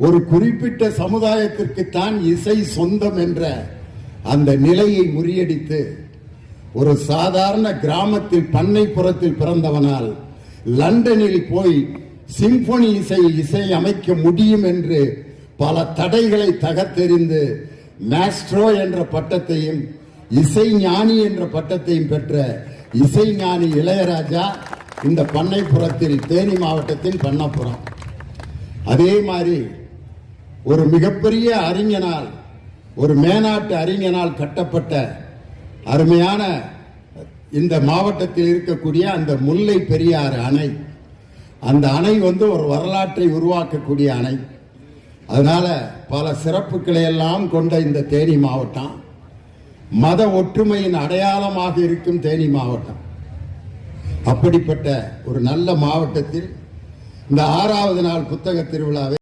ஒரு குறிப்பிட்ட சமுதாயத்திற்குத்தான் இசை சொந்தம் என்ற அந்த நிலையை முறியடித்து ஒரு சாதாரண கிராமத்தில் பண்ணைப்புறத்தில் பிறந்தவனால் லண்டனில் போய் சிம்பொனி இசை அமைக்க முடியும் என்று பல தடைகளை தகர்த்தெறிந்து மாஸ்ட்ரோ என்ற பட்டத்தையும் இசை ஞானி என்ற பட்டத்தையும் பெற்ற இசை ஞானி இளையராஜா இந்த பண்ணைப்புறத்தில் தேனி மாவட்டத்தில் பண்ணப்புறம். அதே மாதிரி ஒரு மிகப்பெரிய அறிஞனால், ஒரு மேனாட்டு அறிஞனால் கட்டப்பட்ட அருமையான இந்த மாவட்டத்தில் இருக்கக்கூடிய அந்த முல்லை பெரியாறு அணை, அந்த அணை ஒரு வரலாற்றை உருவாக்கக்கூடிய அணை. அதனால பல சிறப்புகளை எல்லாம் கொண்ட இந்த தேனி மாவட்டம் மத ஒற்றுமையின் அடையாளமாக இருக்கும் தேனி மாவட்டம். அப்படிப்பட்ட ஒரு நல்ல மாவட்டத்தில் இந்த 6வது நாள் புத்தக திருவிழாவை